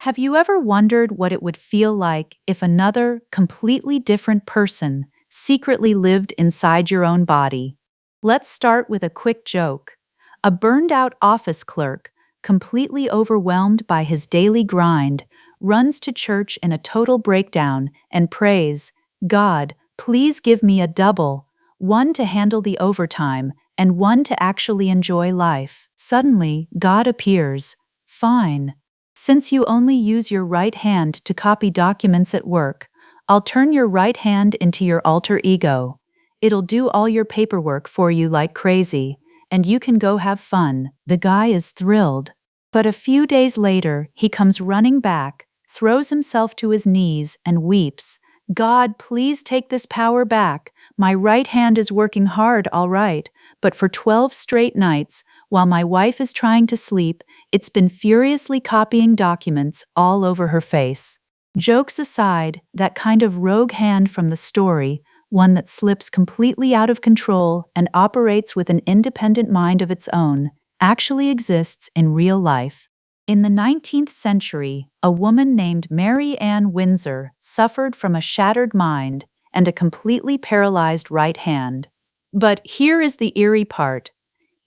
Have you ever wondered what it would feel like if another, completely different person secretly lived inside your own body? Let's start with a quick joke. A burned-out office clerk, completely overwhelmed by his daily grind, runs to church in a total breakdown and prays, "God, please give me a double, one to handle the overtime and one to actually enjoy life." Suddenly, God appears. "Fine. Since you only use your right hand to copy documents at work, I'll turn your right hand into your alter ego. It'll do all your paperwork for you like crazy, and you can go have fun." The guy is thrilled. But a few days later, he comes running back, throws himself to his knees, and weeps. "God, please take this power back. My right hand is working hard, all right, but for 12 straight nights, while my wife is trying to sleep, it's been furiously copying documents all over her face." Jokes aside, that kind of rogue hand from the story, one that slips completely out of control and operates with an independent mind of its own, actually exists in real life. In the 19th century, a woman named Mary Ann Windsor suffered from a shattered mind and a completely paralyzed right hand. But here is the eerie part.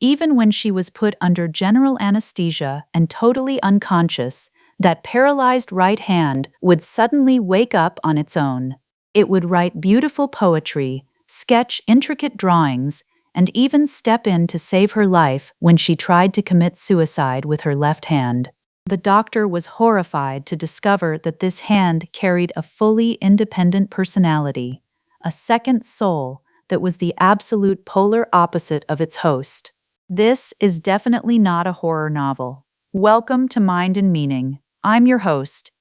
Even when she was put under general anesthesia and totally unconscious, that paralyzed right hand would suddenly wake up on its own. It would write beautiful poetry, sketch intricate drawings, and even step in to save her life when she tried to commit suicide with her left hand. The doctor was horrified to discover that this hand carried a fully independent personality, a second soul that was the absolute polar opposite of its host. This is definitely not a horror novel. Welcome to Mind and Meaning. I'm your host.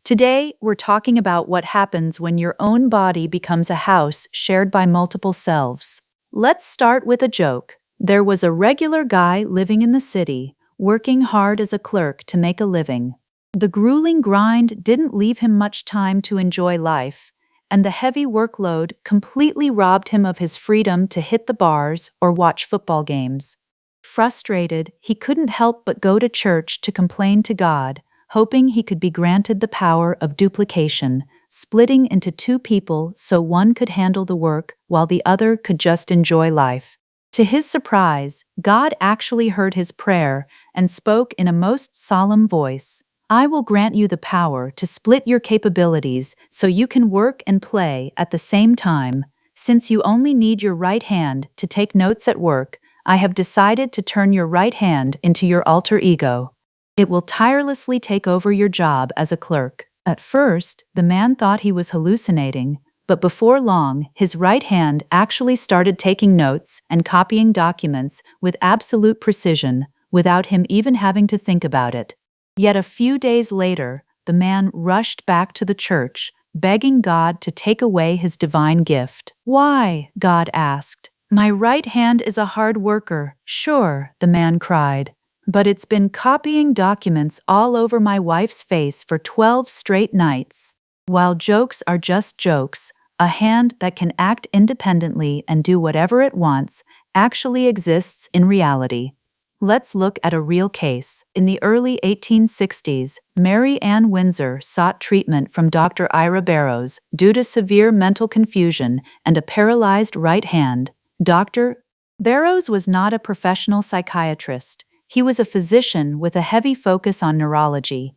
Today, we're talking about what happens when your own body becomes a house shared by multiple selves. Let's start with a joke. There was a regular guy living in the city, working hard as a clerk to make a living. The grueling grind didn't leave him much time to enjoy life, and the heavy workload completely robbed him of his freedom to hit the bars or watch football games. Frustrated, he couldn't help but go to church to complain to God, hoping he could be granted the power of duplication, splitting into two people so one could handle the work while the other could just enjoy life. To his surprise, God actually heard his prayer and spoke in a most solemn voice. "I will grant you the power to split your capabilities so you can work and play at the same time. Since you only need your right hand to take notes at work, I have decided to turn your right hand into your alter ego. It will tirelessly take over your job as a clerk." At first, the man thought he was hallucinating, but before long, his right hand actually started taking notes and copying documents with absolute precision, without him even having to think about it. Yet a few days later, the man rushed back to the church, begging God to take away his divine gift. "Why?" God asked. "My right hand is a hard worker, sure," the man cried. "But it's been copying documents all over my wife's face for 12 straight nights." While jokes are just jokes, a hand that can act independently and do whatever it wants actually exists in reality. Let's look at a real case. In the early 1860s, Mary Ann Windsor sought treatment from Dr. Ira Barrows due to severe mental confusion and a paralyzed right hand. Dr. Barrows was not a professional psychiatrist. He was a physician with a heavy focus on neurology.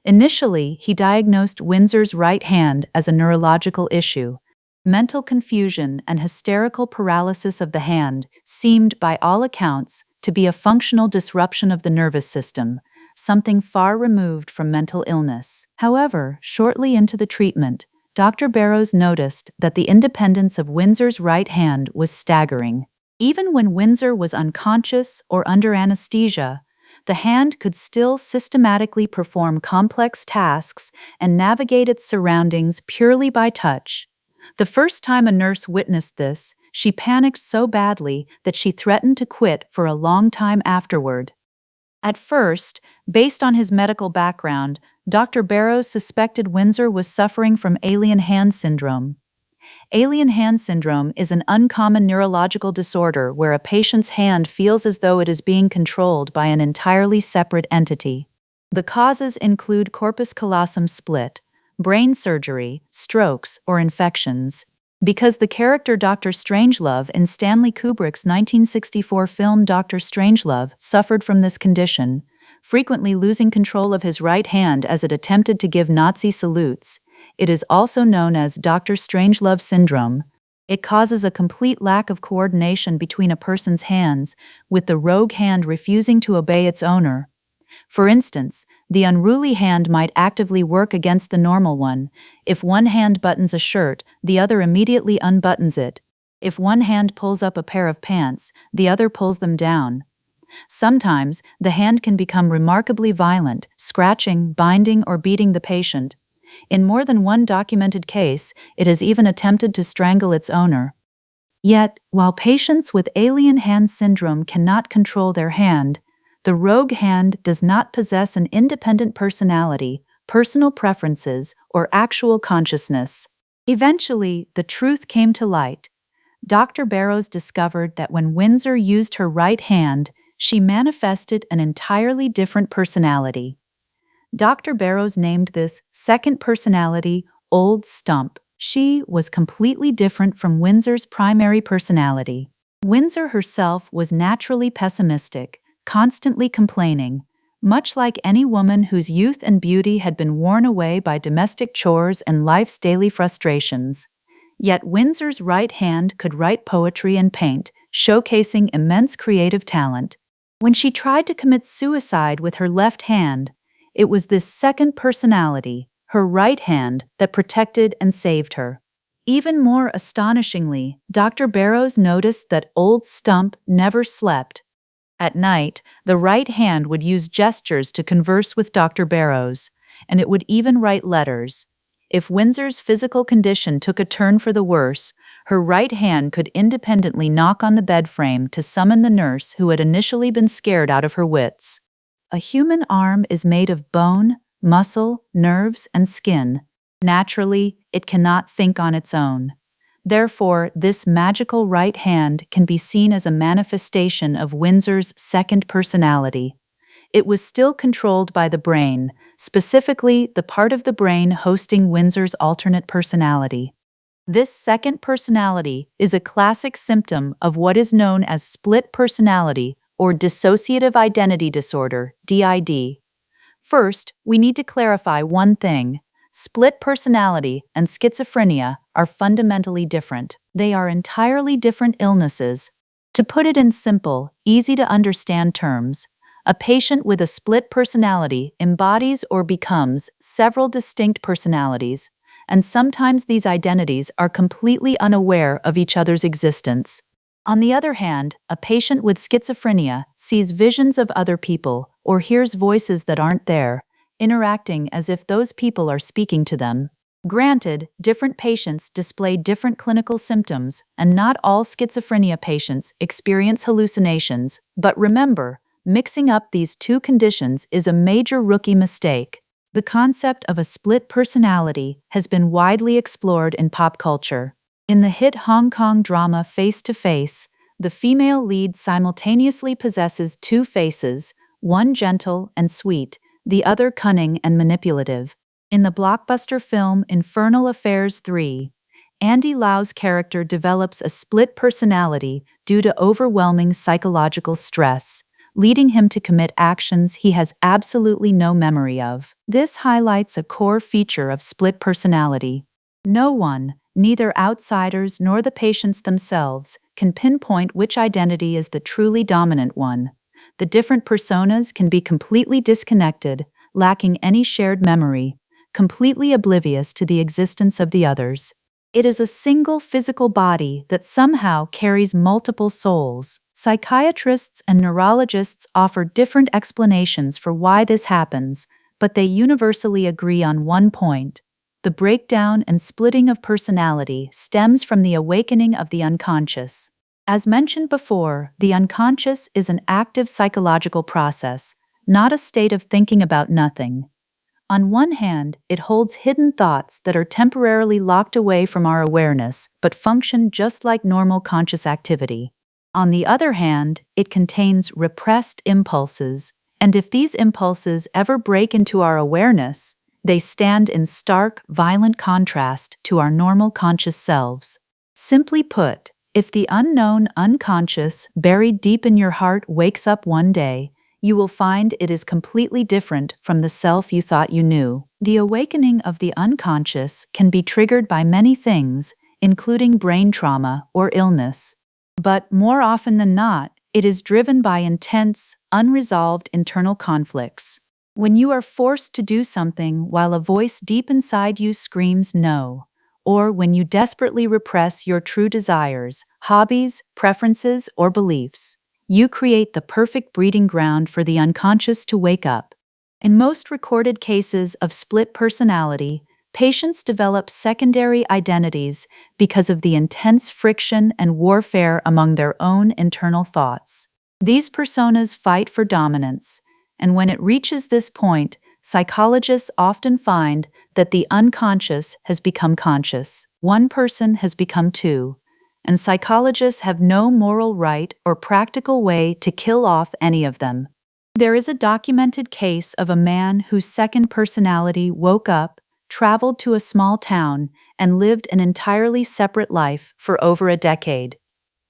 Initially, he diagnosed Windsor's right hand as a neurological issue. Mental confusion and hysterical paralysis of the hand seemed, by all accounts, to be a functional disruption of the nervous system, something far removed from mental illness. However, shortly into the treatment, Dr. Barrows noticed that the independence of Windsor's right hand was staggering. Even when Windsor was unconscious or under anesthesia, the hand could still systematically perform complex tasks and navigate its surroundings purely by touch. The first time a nurse witnessed this, she panicked so badly that she threatened to quit for a long time afterward. At first, based on his medical background, Dr. Barrows suspected Windsor was suffering from alien hand syndrome. Alien hand syndrome is an uncommon neurological disorder where a patient's hand feels as though it is being controlled by an entirely separate entity. The causes include corpus callosum split, brain surgery, strokes, or infections. Because the character Dr. Strangelove in Stanley Kubrick's 1964 film Dr. Strangelove suffered from this condition, frequently losing control of his right hand as it attempted to give Nazi salutes, it is also known as Dr. Strangelove syndrome. It causes a complete lack of coordination between a person's hands, with the rogue hand refusing to obey its owner. For instance, the unruly hand might actively work against the normal one. If one hand buttons a shirt, the other immediately unbuttons it. If one hand pulls up a pair of pants, the other pulls them down. Sometimes, the hand can become remarkably violent, scratching, binding, or beating the patient. In more than one documented case, it has even attempted to strangle its owner. Yet, while patients with alien hand syndrome cannot control their hand, the rogue hand does not possess an independent personality, personal preferences, or actual consciousness. Eventually, the truth came to light. Dr. Barrows discovered that when Windsor used her right hand, she manifested an entirely different personality. Dr. Barrows named this second personality Old Stump. She was completely different from Windsor's primary personality. Windsor herself was naturally pessimistic, constantly complaining, much like any woman whose youth and beauty had been worn away by domestic chores and life's daily frustrations. Yet Windsor's right hand could write poetry and paint, showcasing immense creative talent. When she tried to commit suicide with her left hand, it was this second personality, her right hand, that protected and saved her. Even more astonishingly, Dr. Barrows noticed that Old Stump never slept. At night, the right hand would use gestures to converse with Dr. Barrows, and it would even write letters. If Windsor's physical condition took a turn for the worse, her right hand could independently knock on the bed frame to summon the nurse who had initially been scared out of her wits. A human arm is made of bone, muscle, nerves, and skin. Naturally, it cannot think on its own. Therefore, this magical right hand can be seen as a manifestation of Windsor's second personality. It was still controlled by the brain, specifically the part of the brain hosting Windsor's alternate personality. This second personality is a classic symptom of what is known as split personality or dissociative identity disorder, DID. First, we need to clarify one thing. Split personality and schizophrenia are fundamentally different. They are entirely different illnesses. To put it in simple, easy-to-understand terms, a patient with a split personality embodies or becomes several distinct personalities, and sometimes these identities are completely unaware of each other's existence. On the other hand, a patient with schizophrenia sees visions of other people or hears voices that aren't there, interacting as if those people are speaking to them. Granted, different patients display different clinical symptoms, and not all schizophrenia patients experience hallucinations, but remember, mixing up these two conditions is a major rookie mistake. The concept of a split personality has been widely explored in pop culture. In the hit Hong Kong drama Face to Face, the female lead simultaneously possesses two faces, one gentle and sweet, the other cunning and manipulative. In the blockbuster film Infernal Affairs 3, Andy Lau's character develops a split personality due to overwhelming psychological stress, leading him to commit actions he has absolutely no memory of. This highlights a core feature of split personality. No one, neither outsiders nor the patients themselves, can pinpoint which identity is the truly dominant one. The different personas can be completely disconnected, lacking any shared memory, completely oblivious to the existence of the others. It is a single physical body that somehow carries multiple souls. Psychiatrists and neurologists offer different explanations for why this happens, but they universally agree on one point. The breakdown and splitting of personality stems from the awakening of the unconscious. As mentioned before, the unconscious is an active psychological process, not a state of thinking about nothing. On one hand, it holds hidden thoughts that are temporarily locked away from our awareness, but function just like normal conscious activity. On the other hand, it contains repressed impulses, And if these impulses ever break into our awareness, they stand in stark, violent contrast to our normal conscious selves. Simply put, if the unknown unconscious buried deep in your heart wakes up one day, you will find it is completely different from the self you thought you knew. The awakening of the unconscious can be triggered by many things, including brain trauma or illness. But more often than not, it is driven by intense, unresolved internal conflicts. When you are forced to do something while a voice deep inside you screams no, or when you desperately repress your true desires, hobbies, preferences, or beliefs, you create the perfect breeding ground for the unconscious to wake up. In most recorded cases of split personality, patients develop secondary identities because of the intense friction and warfare among their own internal thoughts. These personas fight for dominance, and when it reaches this point, psychologists often find that the unconscious has become conscious. One person has become two, and psychologists have no moral right or practical way to kill off any of them. There is a documented case of a man whose second personality woke up, traveled to a small town, and lived an entirely separate life for over a decade.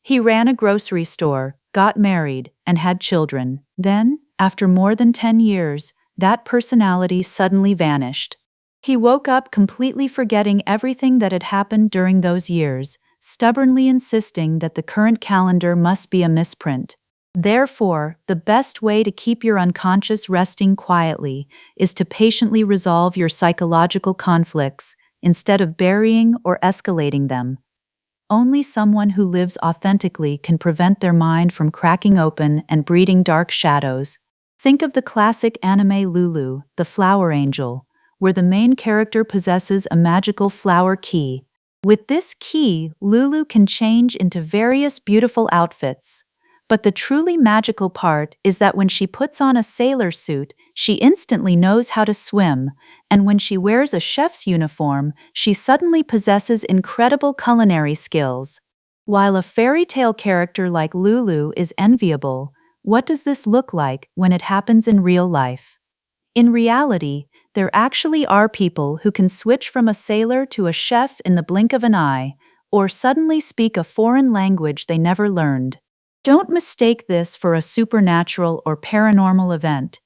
He ran a grocery store, got married, and had children. Then, after more than 10 years, that personality suddenly vanished. He woke up completely forgetting everything that had happened during those years, stubbornly insisting that the current calendar must be a misprint. Therefore, the best way to keep your unconscious resting quietly is to patiently resolve your psychological conflicts instead of burying or escalating them. Only someone who lives authentically can prevent their mind from cracking open and breeding dark shadows. Think of the classic anime Lulu, the Flower Angel, where the main character possesses a magical flower key. With this key, Lulu can change into various beautiful outfits. But the truly magical part is that when she puts on a sailor suit, she instantly knows how to swim, and when she wears a chef's uniform, she suddenly possesses incredible culinary skills. While a fairy tale character like Lulu is enviable, what does this look like when it happens in real life? In reality, there actually are people who can switch from a sailor to a chef in the blink of an eye, or suddenly speak a foreign language they never learned. Don't mistake this for a supernatural or paranormal event.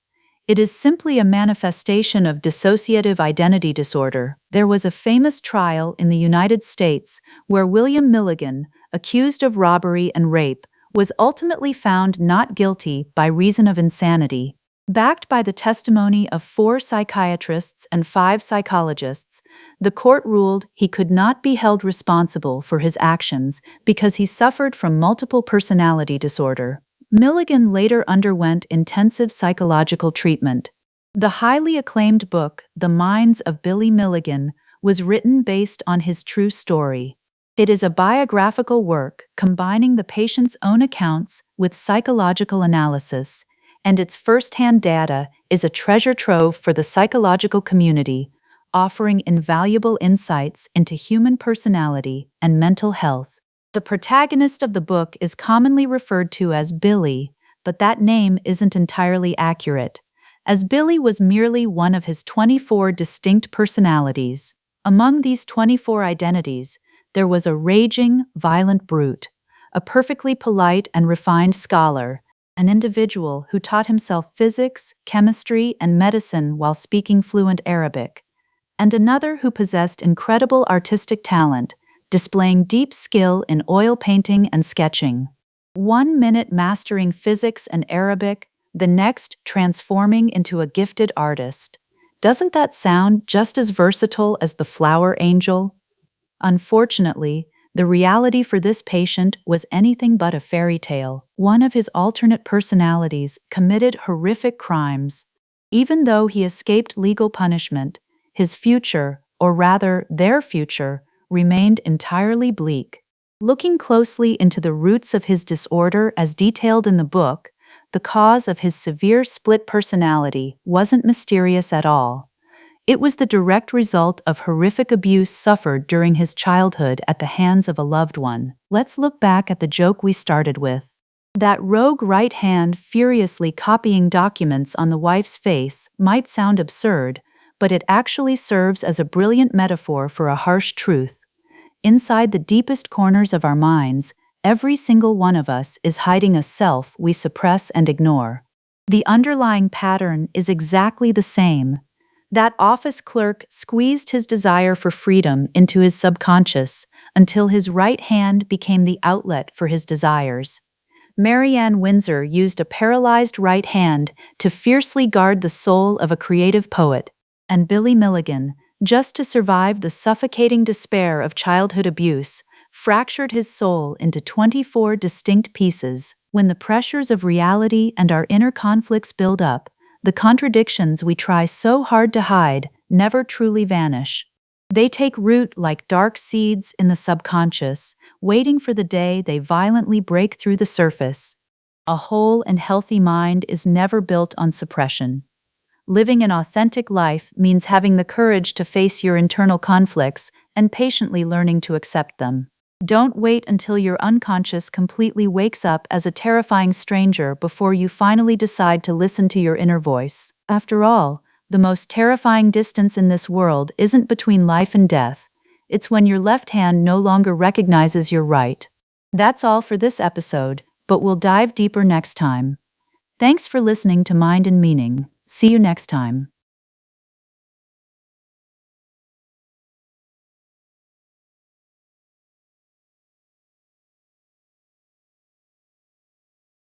It is simply a manifestation of dissociative identity disorder. There was a famous trial in the United States where William Milligan, accused of robbery and rape, was ultimately found not guilty by reason of insanity. Backed by the testimony of 4 psychiatrists and 5 psychologists, the court ruled he could not be held responsible for his actions because he suffered from multiple personality disorder. Milligan later underwent intensive psychological treatment. The highly acclaimed book, The Minds of Billy Milligan, was written based on his true story. It is a biographical work combining the patient's own accounts with psychological analysis, and its first-hand data is a treasure trove for the psychological community, offering invaluable insights into human personality and mental health. The protagonist of the book is commonly referred to as Billy, but that name isn't entirely accurate, as Billy was merely one of his 24 distinct personalities. Among these 24 identities, there was a raging, violent brute, a perfectly polite and refined scholar, an individual who taught himself physics, chemistry, and medicine while speaking fluent Arabic, and another who possessed incredible artistic talent, displaying deep skill in oil painting and sketching. 1 minute mastering physics and Arabic, the next transforming into a gifted artist. Doesn't that sound just as versatile as the Flower Angel? Unfortunately, the reality for this patient was anything but a fairy tale. One of his alternate personalities committed horrific crimes. Even though he escaped legal punishment, his future, or rather their future, remained entirely bleak. Looking closely into the roots of his disorder as detailed in the book, the cause of his severe split personality wasn't mysterious at all. It was the direct result of horrific abuse suffered during his childhood at the hands of a loved one. Let's look back at the joke we started with. That rogue right hand furiously copying documents on the wife's face might sound absurd, but it actually serves as a brilliant metaphor for a harsh truth. Inside the deepest corners of our minds, every single one of us is hiding a self we suppress and ignore. The underlying pattern is exactly the same. That office clerk squeezed his desire for freedom into his subconscious until his right hand became the outlet for his desires. Mary Ann Windsor used a paralyzed right hand to fiercely guard the soul of a creative poet, and Billy Milligan, just to survive the suffocating despair of childhood abuse, fractured his soul into 24 distinct pieces. When the pressures of reality and our inner conflicts build up, the contradictions we try so hard to hide never truly vanish. They take root like dark seeds in the subconscious, waiting for the day they violently break through the surface. A whole and healthy mind is never built on suppression. Living an authentic life means having the courage to face your internal conflicts and patiently learning to accept them. Don't wait until your unconscious completely wakes up as a terrifying stranger before you finally decide to listen to your inner voice. After all, the most terrifying distance in this world isn't between life and death. It's when your left hand no longer recognizes your right. That's all for this episode, but we'll dive deeper next time. Thanks for listening to Mind and Meaning. See you next time.